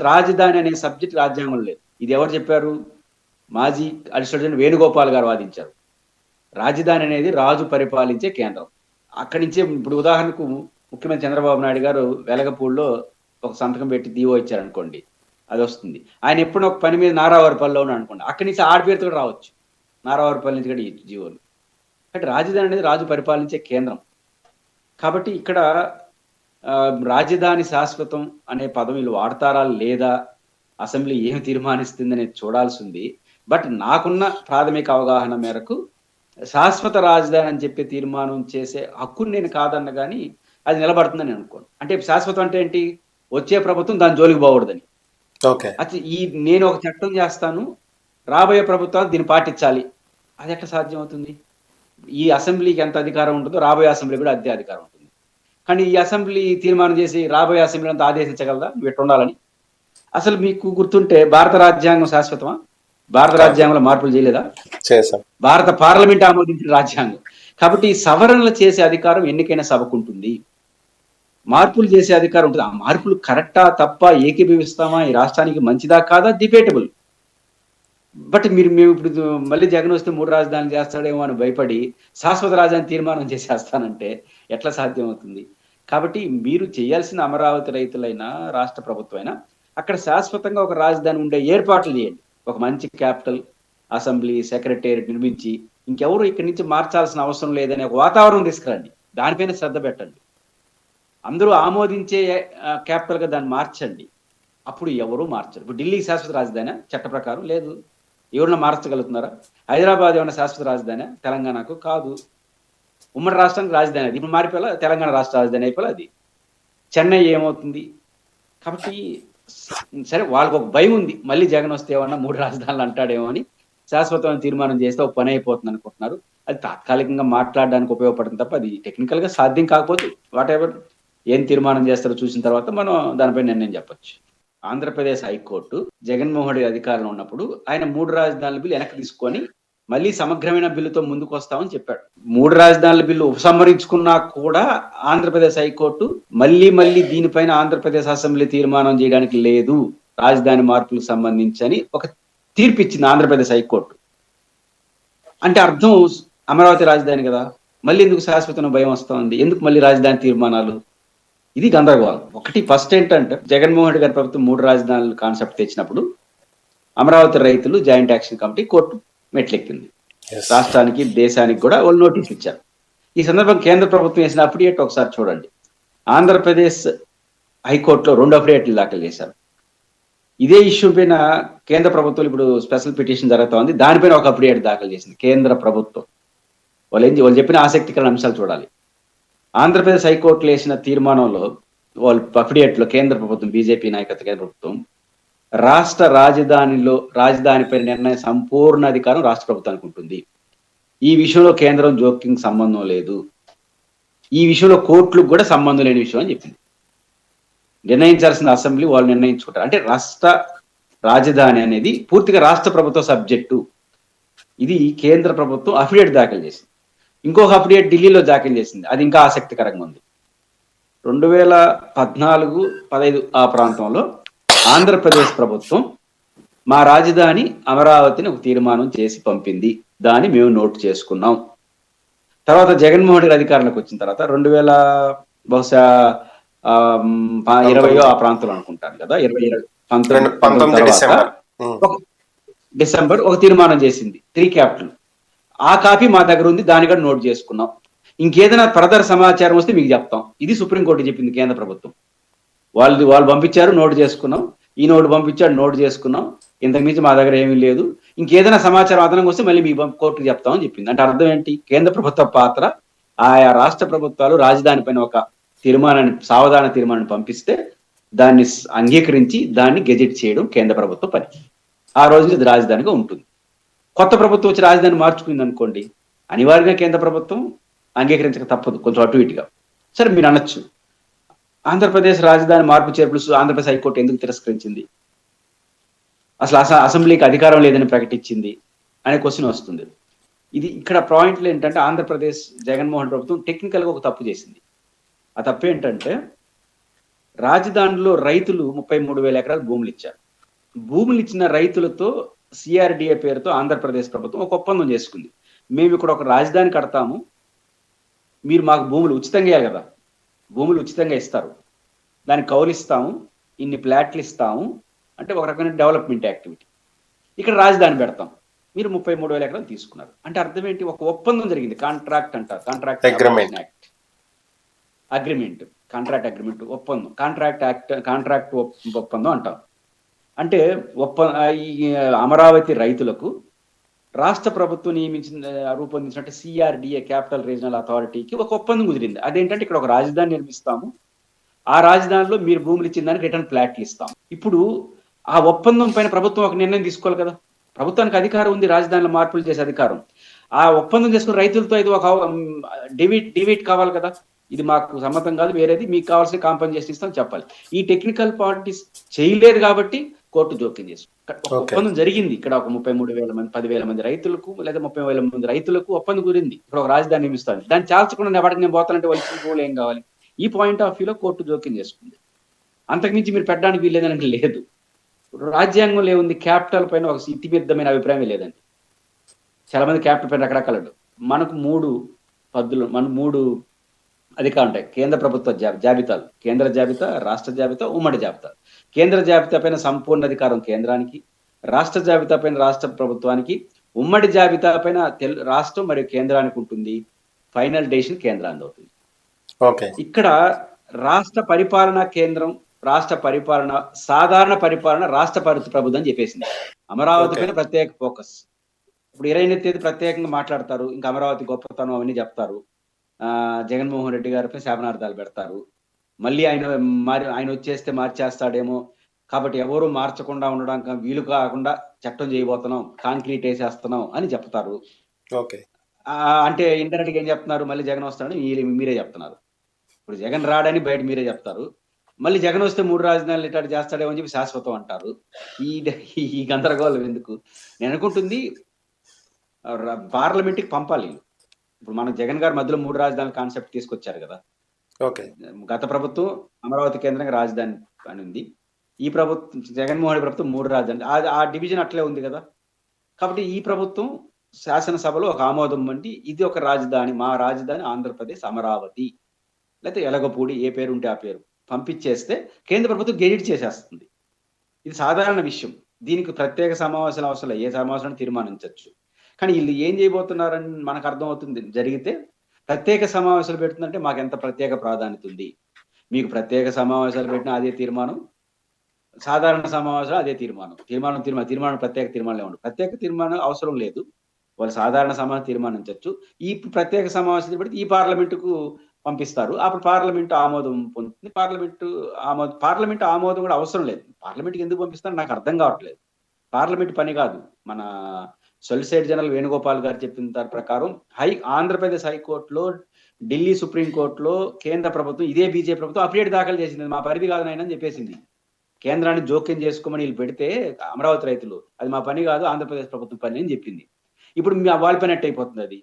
రాజధాని అనే సబ్జెక్ట్ రాజ్యాంగంలో లేదు. ఇది ఎవరు చెప్పారు? మాజీ అడిషనల్ జనరల్ వేణుగోపాల్ గారు వాదించారు. రాజధాని అనేది రాజు పరిపాలించే కేంద్రం. అక్కడి నుంచే ఇప్పుడు ఉదాహరణకు ముఖ్యమంత్రి చంద్రబాబు నాయుడు గారు వెలగపూడిలో ఒక సంతకం పెట్టి దీవో ఇచ్చారనుకోండి, అది వస్తుంది. ఆయన ఎప్పుడో ఒక పని మీద నారావారిపల్లిలో ఉన్నాడు అనుకోండి, అక్కడి నుంచి ఆడపేరుతో కూడా రావచ్చు. నారావారిపల్లి నుంచి కూడా ఈ జీవోలు. అంటే రాజధాని అనేది రాజు పరిపాలించే కేంద్రం. కాబట్టి ఇక్కడ రాజధాని శాశ్వతం అనే పదం వీళ్ళు వాడతారా లేదా, అసెంబ్లీ ఏమి తీర్మానిస్తుంది అనేది చూడాల్సి ఉంది. బట్ నాకున్న ప్రాథమిక అవగాహన మేరకు శాశ్వత రాజధాని అని చెప్పి తీర్మానం చేసే హక్కుని నేను కాదన్న కానీ అది నిలబడుతుందని అనుకోను. అంటే శాశ్వతం అంటే ఏంటి? వచ్చే ప్రభుత్వం దాని జోలికి పోకూడదని. అది నేను ఒక చట్టం చేస్తాను, రాబోయే ప్రభుత్వాలు దీన్ని పాటించాలి, అది ఎట్లా సాధ్యం అవుతుంది? ఈ అసెంబ్లీకి ఎంత అధికారం ఉంటుందో రాబోయే అసెంబ్లీ కూడా అదే అధికారం ఉంటుంది. కానీ ఈ అసెంబ్లీ తీర్మానం చేసి రాబోయే అసెంబ్లీ అంతా ఆదేశించగలదా నువ్వు ఎట్టు ఉండాలని? అసలు మీకు గుర్తుంటే భారత రాజ్యాంగం శాశ్వతమా? భారత రాజ్యాంగంలో మార్పులు చేయలేదా? భారత పార్లమెంట్ ఆమోదించిన రాజ్యాంగం. కాబట్టి ఈ సవరణలు చేసే అధికారం ఎన్నికైన సభకు ఉంటుంది, మార్పులు చేసే అధికారం ఉంటుంది. ఆ మార్పులు కరెక్టా తప్ప ఏకీభవిస్తామా, ఈ రాష్ట్రానికి మంచిదా కాదా డిబేటబుల్. బట్ మేము ఇప్పుడు మళ్ళీ జగన్ వస్తే 3 రాజధానులు చేస్తాడేమో అని భయపడి శాశ్వత రాజధాని తీర్మానం చేసేస్తానంటే ఎట్లా సాధ్యం అవుతుంది? కాబట్టి మీరు చేయాల్సిన అమరావతి రైతులైనా రాష్ట్ర ప్రభుత్వం అయినా అక్కడ శాశ్వతంగా ఒక రాజధాని ఉండే ఏర్పాట్లు చేయండి. ఒక మంచి క్యాపిటల్, అసెంబ్లీ, సెక్రటేరియట్ నిర్మించి ఇంకెవరు ఇక్కడి నుంచి మార్చాల్సిన అవసరం లేదనే ఒక వాతావరణం తీసుకురండి. దానిపైన శ్రద్ధ పెట్టండి. అందరూ ఆమోదించే క్యాపిటల్ గా దాన్ని మార్చండి. అప్పుడు ఎవరు మార్చరు. ఇప్పుడు ఢిల్లీకి శాశ్వత రాజధాని చట్ట ప్రకారం లేదు. ఎవరన్నా మార్చగలుగుతున్నారా? హైదరాబాద్ ఏమన్నా శాశ్వత రాజధాని? తెలంగాణకు కాదు. ఉమ్మడి రాష్ట్రానికి రాజధాని అది. ఇప్పుడు మారిపోయేలా తెలంగాణ రాష్ట్ర రాజధాని అయిపోలే అది. చెన్నై ఏమవుతుంది? కాబట్టి సరే, వాళ్ళకు ఒక భయం ఉంది, మళ్ళీ జగన్ వస్తే ఏమన్నా 3 రాజధానులు అంటాడేమో అని శాశ్వతమైన తీర్మానం చేస్తే ఒక పని అయిపోతుంది అనుకుంటున్నారు. అది తాత్కాలికంగా మాట్లాడడానికి ఉపయోగపడుతుంది తప్ప అది టెక్నికల్ గా సాధ్యం కాకపోతే వాట్ ఎవర్ ఏం తీర్మానం చేస్తారో చూసిన తర్వాత మనం దానిపై నిర్ణయం చెప్పొచ్చు. ఆంధ్రప్రదేశ్ హైకోర్టు జగన్మోహన్ రెడ్డి అధికారంలో ఉన్నప్పుడు ఆయన 3 రాజధానుల బిల్లు వెనక్కి తీసుకొని మళ్ళీ సమగ్రమైన బిల్లుతో ముందుకు వస్తామని చెప్పాడు. 3 రాజధానుల బిల్లు ఉపసంహరించుకున్నా కూడా ఆంధ్రప్రదేశ్ హైకోర్టు మళ్ళీ దీనిపైన ఆంధ్రప్రదేశ్ అసెంబ్లీ తీర్మానం చేయడానికి లేదు, రాజధాని మార్పులకు సంబంధించి అని ఒక తీర్పు ఇచ్చింది ఆంధ్రప్రదేశ్ హైకోర్టు. అంటే అర్థం అమరావతి రాజధాని కదా, మళ్ళీ ఎందుకు శాశ్వత భయం వస్తా ఉంది? ఎందుకు మళ్ళీ రాజధాని తీర్మానాలు? ఇది గందరగోళం. ఒకటి ఫస్ట్ ఏంటంటే జగన్మోహన్ రెడ్డి గారి ప్రభుత్వం 3 రాజధానులు కాన్సెప్ట్ తెచ్చినప్పుడు అమరావతి రైతులు జాయింట్ యాక్షన్ కమిటీ కోర్టు మెట్లెక్కింది. రాష్ట్రానికి దేశానికి కూడా వాళ్ళు నోటీస్ ఇచ్చారు. ఈ సందర్భం కేంద్ర ప్రభుత్వం వేసిన అఫిడేట్ ఒకసారి చూడండి. ఆంధ్రప్రదేశ్ హైకోర్టులో 2 అఫిడేట్లు దాఖలు చేశారు. ఇదే ఇష్యూ పైన కేంద్ర ప్రభుత్వం ఇప్పుడు స్పెషల్ పిటిషన్ జరుగుతా ఉంది, దానిపైన ఒక అఫిడేట్ దాఖలు చేసింది కేంద్ర ప్రభుత్వం. వాళ్ళు చెప్పిన ఆసక్తికరమైన అంశాలు చూడాలి. ఆంధ్రప్రదేశ్ హైకోర్టులో వేసిన తీర్మానంలో వాళ్ళు అఫిడేట్లో కేంద్ర ప్రభుత్వం, బీజేపీ నాయకత్వ కేంద్ర ప్రభుత్వం, రాష్ట్ర రాజధానిపై నిర్ణయం సంపూర్ణ అధికారం రాష్ట్ర ప్రభుత్వానికి ఉంటుంది, ఈ విషయంలో కేంద్రం జోక్యం సంబంధం లేదు, ఈ విషయంలో కోర్టులకు కూడా సంబంధం లేని విషయం అని చెప్పింది. నిర్ణయించాల్సిన అసెంబ్లీ వాళ్ళు నిర్ణయించుకుంటారు. అంటే రాష్ట్ర రాజధాని అనేది పూర్తిగా రాష్ట్ర ప్రభుత్వ సబ్జెక్టు. ఇది కేంద్ర ప్రభుత్వం అఫిడేట్ దాఖలు చేసింది. ఇంకొక అఫిడేట్ ఢిల్లీలో దాఖలు చేసింది, అది ఇంకా ఆసక్తికరంగా ఉంది. 2014-15 ఆ ప్రాంతంలో ఆంధ్రప్రదేశ్ ప్రభుత్వం మా రాజధాని అమరావతిని ఒక తీర్మానం చేసి పంపింది, దాన్ని మేము నోట్ చేసుకున్నాం. తర్వాత జగన్మోహన్ రెడ్డి అధికారంలోకి వచ్చిన తర్వాత 2020 ఆ ప్రాంతంలో అనుకుంటాను కదా, 2019 డిసెంబర్ ఒక తీర్మానం చేసింది 3 క్యాపిటల్. ఆ కాపీ మా దగ్గర ఉంది, దాని కూడా నోట్ చేసుకున్నాం. ఇంకేదైనా ఫర్దర్ సమాచారం వస్తే మీకు చెప్తాం. ఇది సుప్రీంకోర్టు చెప్పింది కేంద్ర ప్రభుత్వం. వాళ్ళు పంపించారు, నోట్ చేసుకున్నాం. ఈ నోటు పంపించాడు, నోట్ చేసుకున్నాం. ఇంతకుమించి మా దగ్గర ఏమీ లేదు. ఇంకేదైనా సమాచారం అదనంగా వస్తే మళ్ళీ మీ కోర్టుకు చెప్తామని చెప్పింది. అంటే అర్థం ఏంటి? కేంద్ర ప్రభుత్వ పాత్ర, ఆయా రాష్ట్ర ప్రభుత్వాలు రాజధాని పైన ఒక సావధాన తీర్మానాన్ని పంపిస్తే దాన్ని అంగీకరించి దాన్ని గెజెట్ చేయడం కేంద్ర ప్రభుత్వ పని. ఆ రోజు నుంచి రాజధానిగా ఉంటుంది. కొత్త ప్రభుత్వం వచ్చి రాజధాని మార్చుకుంది అనుకోండి, అనివార్యంగా కేంద్ర ప్రభుత్వం అంగీకరించక తప్పదు, కొంచెం అటు ఇటుగా. సరే, మీరు అనొచ్చు ఆంధ్రప్రదేశ్ రాజధాని మార్పు చేర్పులు ఆంధ్రప్రదేశ్ హైకోర్టు ఎందుకు తిరస్కరించింది, అసలు అసెంబ్లీకి అధికారం లేదని ప్రకటించింది అనే క్వశ్చన్ వస్తుంది. ఇది ఇక్కడ పాయింట్లు ఏంటంటే ఆంధ్రప్రదేశ్ జగన్మోహన్ ప్రభుత్వం టెక్నికల్ గా ఒక తప్పు చేసింది. ఆ తప్పు ఏంటంటే రాజధానిలో రైతులు 33,000 ఎకరాలు భూములు ఇచ్చారు. భూములు ఇచ్చిన రైతులతో సిఆర్‌డిఏ పేరుతో ఆంధ్రప్రదేశ్ ప్రభుత్వం ఒక ఒప్పందం చేసుకుంది. మేము ఇక్కడ ఒక రాజధాని కడతాము. మీరు మాకు భూములు ఉచితంగా ఇయ్యాలి కదా! భూములు ఉచితంగా ఇస్తారు. దానికి కౌలిస్తాము. ఇన్ని ప్లాట్లు ఇస్తాము. అంటే ఒక రకమైన డెవలప్‌మెంట్ యాక్టివిటీ. ఇక్కడ రాజధాని పెడతాం. మీరు 33,000 ఎకరాలు తీసుకున్నారు. అంటే అర్థం ఏంటి? ఒక ఒప్పందం జరిగింది. కాంట్రాక్ట్ అంటారు. Contract agreement act. Agreement. Contract agreement ఒప్పందం. కాంట్రాక్ట్ ఒప్పందం అంటాం. అంటే ఈ అమరావతి రైతులకు రాష్ట్ర ప్రభుత్వం రూపొందించినట్టు సిఆర్‌డిఏ క్యాపిటల్ రీజనల్ అథారిటీకి ఒక ఒప్పందం కుదిరింది. అదేంటంటే ఇక్కడ ఒక రాజధాని నిర్మిస్తాము. ఆ రాజధానిలో మీరు భూములు ఇచ్చిన దానికి రిటర్న్ ఫ్లాట్లు ఇస్తాం. ఇప్పుడు ఆ ఒప్పందం పైన ప్రభుత్వం ఒక నిర్ణయం తీసుకోవాలి కదా! ప్రభుత్వానికి అధికారం ఉంది రాజధానిలో మార్పులు చేసే అధికారం. ఆ ఒప్పందం చేసుకున్న రైతులతో ఇది ఒక డివైట్ కావాలి కదా! ఇది మాకు సమ్మతం కాదు, వేరేది మీకు కావాల్సిన కాంపన్సేషన్ ఇస్తాం చెప్పాలి. ఈ టెక్నికల్ పార్టీస్ చేయలేదు కాబట్టి కోర్టు జోక్యం చేసుకుంది. ఒప్పందం జరిగింది. ఇక్కడ ఒక 33,000 మంది 10,000 మంది రైతులకు లేదా 30,000 మంది రైతులకు ఒప్పందం కుదిరింది. ఇక్కడ ఒక రాజధాని నిర్మిస్తాను. దాన్ని చాల్చకుండా ఎవరికి నేను పోతానంటే వాళ్ళకి రూల్ ఏం కావాలి? ఈ పాయింట్ ఆఫ్ వ్యూలో కోర్టు జోక్యం చేసుకుంది. అంతకుమించి మీరు పెట్టడానికి వీల్లేదని లేదు. రాజ్యాంగంలో ఏముంది? క్యాపిటల్ పైన ఒక ఇతిమిద్దమైన అభిప్రాయం లేదండి. చాలా మంది క్యాపిటల్ పైన రకరకాలు. మనకు 3 పద్ధతులు, మన 3 అధికారులు ఉంటాయి. కేంద్ర ప్రభుత్వ జాబితాలు, కేంద్ర జాబితా, రాష్ట్ర జాబితా, ఉమ్మడి జాబితా. కేంద్ర జాబితా పైన సంపూర్ణ అధికారం కేంద్రానికి, రాష్ట్ర జాబితా పైన రాష్ట్ర ప్రభుత్వానికి, ఉమ్మడి జాబితా పైన రాష్ట్రం మరియు కేంద్రానికి ఉంటుంది. ఫైనల్ డెసిషన్ కేంద్రానికి అవుతుంది. ఇక్కడ రాష్ట్ర పరిపాలన కేంద్రం, రాష్ట్ర పరిపాలన, సాధారణ పరిపాలన రాష్ట్ర ప్రభుత్వం అని చెప్పేసింది. అమరావతి పైన ప్రత్యేక ఫోకస్. ఇప్పుడు 28వ తేదీ ప్రత్యేకంగా మాట్లాడతారు. ఇంకా అమరావతి గొప్పతనం అవన్నీ చెప్తారు. జగన్మోహన్ రెడ్డి గారిపై శాపనార్థాలు పెడతారు. మళ్ళీ ఆయన వచ్చేస్తే మార్చేస్తాడేమో, కాబట్టి ఎవరు మార్చకుండా ఉండడానికి వీలు కాకుండా చట్టం చేయబోతున్నాం, కాంక్రీట్ వేసేస్తున్నాం అని చెప్తారు. అంటే ఇంటర్నెట్ గా ఏం చెప్తున్నారు? మళ్ళీ జగన్ వస్తాడని మీరే చెప్తున్నారు. ఇప్పుడు జగన్ రాడని బయట మీరే చెప్తారు. మళ్ళీ జగన్ వస్తే 3 రాజధానులు ఇట్లా చేస్తాడేమో అని చెప్పి శాశ్వతం అంటారు. ఈ గందరగోళం ఎందుకు? నేను అనుకుంటుంది పార్లమెంట్కి పంపాలి. ఇప్పుడు మన జగన్ గారు మధ్యలో 3 రాజధానుల కాన్సెప్ట్ తీసుకొచ్చారు కదా. గత ప్రభుత్వం అమరావతి కేంద్రంగా రాజధాని అని ఉంది. ఈ ప్రభుత్వం జగన్మోహన్ ప్రభుత్వం 3 రాజధాని, ఆ డివిజన్ అట్లే ఉంది కదా. కాబట్టి ఈ ప్రభుత్వం శాసనసభలో ఒక ఆమోదం వంటి ఇది ఒక రాజధాని, మా రాజధాని ఆంధ్రప్రదేశ్ అమరావతి, లేకపోతే ఎలగపూడి, ఏ పేరు ఉంటే ఆ పేరు పంపించేస్తే కేంద్ర ప్రభుత్వం గెజిట్ చేసేస్తుంది. ఇది సాధారణ విషయం. దీనికి ప్రత్యేక సమావేశాలు అవసరం, ఏ సమావేశాన్ని తీర్మానించవచ్చు. కానీ వీళ్ళు ఏం చేయబోతున్నారని మనకు అర్థమవుతుంది. జరిగితే ప్రత్యేక సమావేశాలు పెడుతుందంటే మాకు ఎంత ప్రత్యేక ప్రాధాన్యత ఉంది. మీకు ప్రత్యేక సమావేశాలు పెట్టినా అదే తీర్మానం, సాధారణ సమావేశాలు అదే తీర్మానం. తీర్మానం ప్రత్యేక తీర్మానాలు ఉండవు. ప్రత్యేక తీర్మానం అవసరం లేదు. వాళ్ళు సాధారణ సమావేశం తీర్మానించవచ్చు. ఈ ప్రత్యేక సమావేశాలు పెడితే ఈ పార్లమెంటుకు పంపిస్తారు. అప్పుడు పార్లమెంటు ఆమోదం పొందుతుంది. పార్లమెంటు ఆమోదం కూడా అవసరం లేదు. పార్లమెంట్కి ఎందుకు పంపిస్తారో నాకు అర్థం కావట్లేదు. పార్లమెంట్ పని కాదు. మన సొలిసిటర్ జనరల్ వేణుగోపాల్ గారు చెప్పిన దాని ప్రకారం ఆంధ్రప్రదేశ్ హైకోర్టులో, ఢిల్లీ సుప్రీంకోర్టులో కేంద్ర ప్రభుత్వం, ఇదే బీజేపీ ప్రభుత్వం అప్డేట్ దాఖలు చేసింది. మా పరిధి కాదు నాయన అని చెప్పేసింది. కేంద్రాన్ని జోక్యం చేసుకోమని వీళ్ళు పెడితే అమరావతి రైతులు, అది మా పని కాదు, ఆంధ్రప్రదేశ్ ప్రభుత్వం పని అని చెప్పింది. ఇప్పుడు వాళ్ళ పని ఎట్ అయిపోతుంది. అది